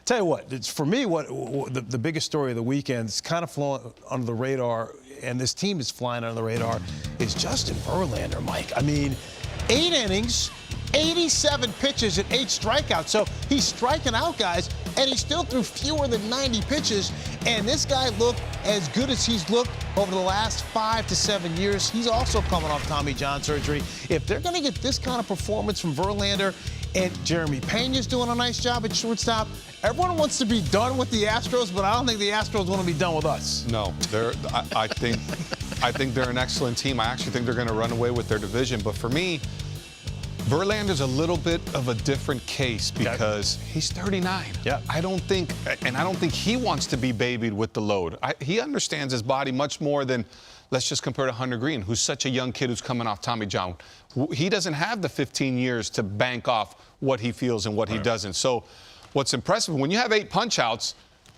Tell you what, it's for me, the biggest story of the weekend is kind of flowing under the radar, and this team is flying under the radar, is Justin Verlander, Mike. I mean, 8 innings, 87 pitches, and 8 strikeouts. So he's striking out guys, and he still threw fewer than 90 pitches. And this guy looked as good as he's looked over the last 5 to 7 years. He's also coming off Tommy John surgery. If they're going to get this kind of performance from Verlander, and Jeremy Pena's doing a nice job at shortstop, everyone wants to be done with the Astros, but I don't think the Astros want to be done with us. No, I think they're an excellent team. I actually think they're going to run away with their division. But for me, Verlander's a little bit of a different case because he's 39. Yeah. I don't think he wants to be babied with the load. He understands his body much more than, let's just compare to Hunter Green, who's such a young kid who's coming off Tommy John. He doesn't have the 15 years to bank off what he feels and what he doesn't. So what's impressive, when you have 8 punch-outs,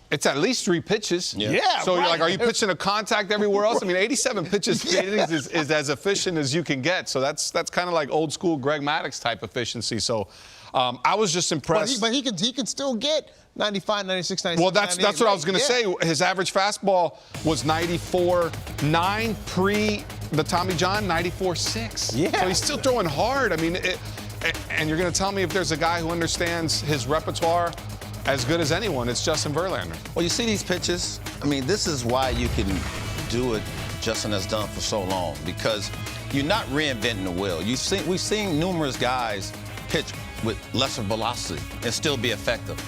it's at least 3 pitches. Yeah, so you're like, are you pitching a contact everywhere else? I mean, 87 pitches is as efficient as you can get. So that's kind of like old school Greg Maddux type efficiency. So I was just impressed. But he can still get 95, 96, 97. Well, that's what I was going to say. His average fastball was 94.9 pre the Tommy John, 94.6. Yeah. So he's still throwing hard. I mean, and you're going to tell me if there's a guy who understands his repertoire as good as anyone, it's Justin Verlander. Well, you see these pitches? I mean, this is why you can do it Justin has done for so long, because you're not reinventing the wheel. We've seen numerous guys pitch with lesser velocity and still be effective.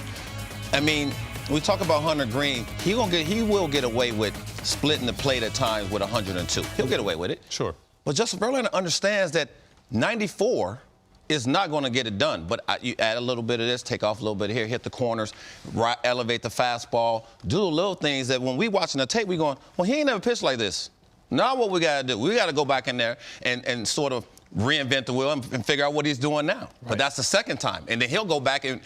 I mean, we talk about Hunter Green. He will get away with splitting the plate at times with 102. He'll get away with it. Sure. But Justin Verlander understands that 94 is not going to get it done. But you add a little bit of this, take off a little bit here, hit the corners, elevate the fastball, do the little things that when we watching the tape, we going, well, he ain't never pitched like this. Now what we got to do, we got to go back in there and sort of reinvent the wheel and figure out what he's doing now. Right. But that's the second time. And then he'll go back and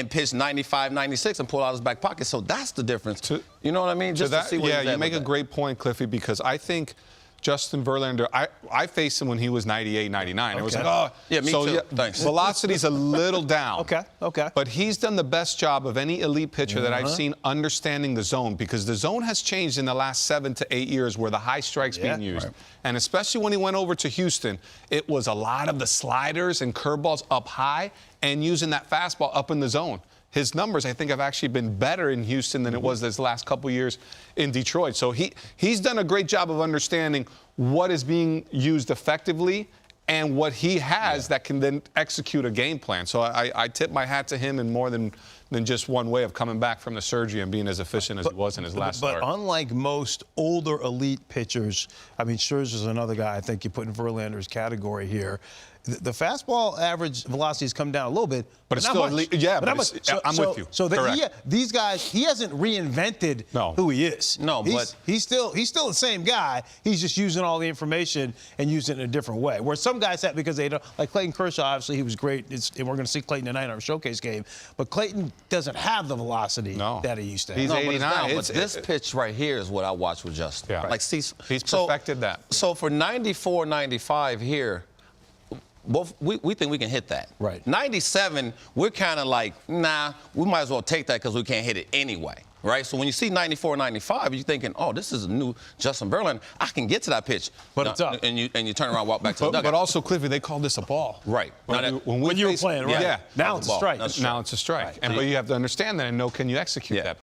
pitch 95, 96 and pull out his back pocket. So that's the difference. You know what I mean? Just to see what yeah, you make a great point, Cliffy, because I think Justin Verlander, I faced him when he was 98, 99. Okay. It was like, oh. Yeah, me too. Thanks. Velocity's a little down. Okay. But he's done the best job of any elite pitcher that I've seen understanding the zone, because the zone has changed in the last 7 to 8 years where the high strike's being used. Right. And especially when he went over to Houston, it was a lot of the sliders and curveballs up high and using that fastball up in the zone. His numbers, I think, have actually been better in Houston than it was this last couple years in Detroit. So he's done a great job of understanding what is being used effectively and what he has that can then execute a game plan. So I tip my hat to him in more than just one way of coming back from the surgery and being as efficient as he was in his last start. But unlike most older elite pitchers, I mean, Scherzer's another guy I think you put in Verlander's category here. The fastball average velocity has come down a little bit, but it's still elite. Yeah, but I'm with you. So these guys, he hasn't reinvented who he is. No, but he's still the same guy. He's just using all the information and using it in a different way. Where some guys have, because they don't, like Clayton Kershaw, obviously he was great, and we're going to see Clayton tonight in our showcase game. But Clayton doesn't have the velocity that he used to have. He's 89. But this pitch right here is what I watch with Justin. Yeah. Like, he's perfected that. So for 94, 95 here, we think we can hit that. Right. 97, we're kind of like, nah, we might as well take that because we can't hit it anyway. Right? So when you see 94, 95, you're thinking, oh, this is a new Justin Verlander. I can get to that pitch. But it's up. And you turn around, walk back to the dugout. But also, Cliffy, they called this a ball. Right. When you were playing, right? Yeah. Now it's a strike. Now it's a strike. Right. But you have to understand that and know, can you execute that?